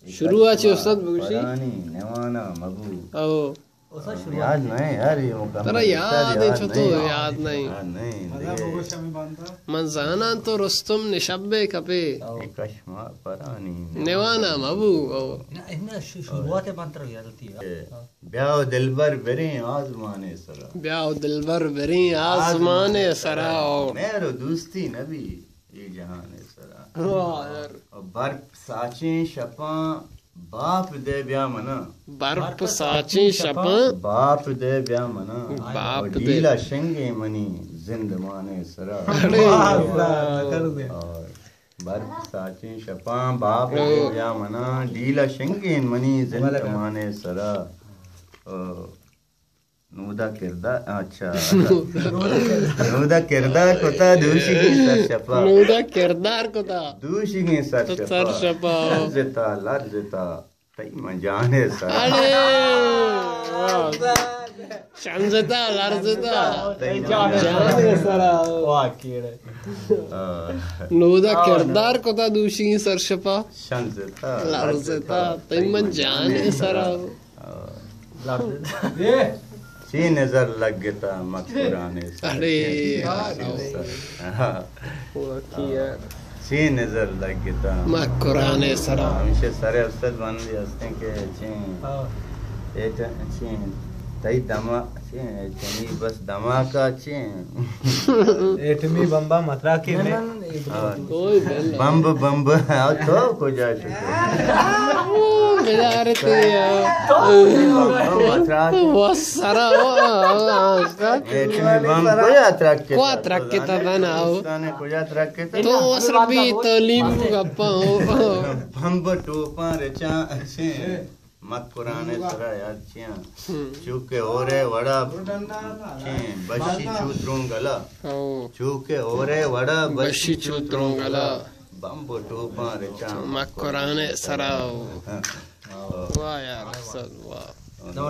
شروع ہے استاد بگوشی پرانی نوانا مگو او یاد نہیں یار یہ مکمل ترا یاد ہے چھو تو یاد نہیں نہیں منزانا تو رستم نشب کپے کشما پرانی نوانا مبو او شروعات منتر یادتی ہے بیاو دلبر بریں آزمانے سرا بیاو دلبر بریں آسمان سرا میرو دوستی نبی یہ جہان سرا برپ ساچیں شپاں باپ دے بیا منا برپ ساچیں شپاں باپ دے بیا منا باپ دے ڈیلا شنگے منی زند مانے سرا برپ ساچیں شپاں باپ دے بیا منا ڈیلا شنگے منی زند مانے سرا نودا کردار اچھا نودا کردار کتا دوشی کی سر شپا نودا کردار کتا دوشی کی سر شپا لرزتا لرزتا تی مجانے سر شنزتا لرزتا جانے سرا نودا کردار کتا دوشی کی سر شپا شنزتا لرزتا تی مجانے سرا چی نظر لگ گتا مکرانے سر چی نظر لگ گتا مکرانے سرا ہمیشہ سارے استاد باندھی ہستے کہ چین تئی دما چینی بس دھماکہ چین ایٹمی بمبا مترا کی بمب بمب تو کو جا چکے وسرا ایٹمی بمب کو اترک کتا بناو کو اترک تو اسر بھی تعلیم کو گپاں بمب ٹوپاں رچاں مکرانے سرا یاد چیاں چوکے اورے وڑا چین بشی چوتروں گلا چوکے اورے وڑا بشی چوتروں گلا بمب ٹوپاں رچاں مکرانے سرا واہ یار استاد واہ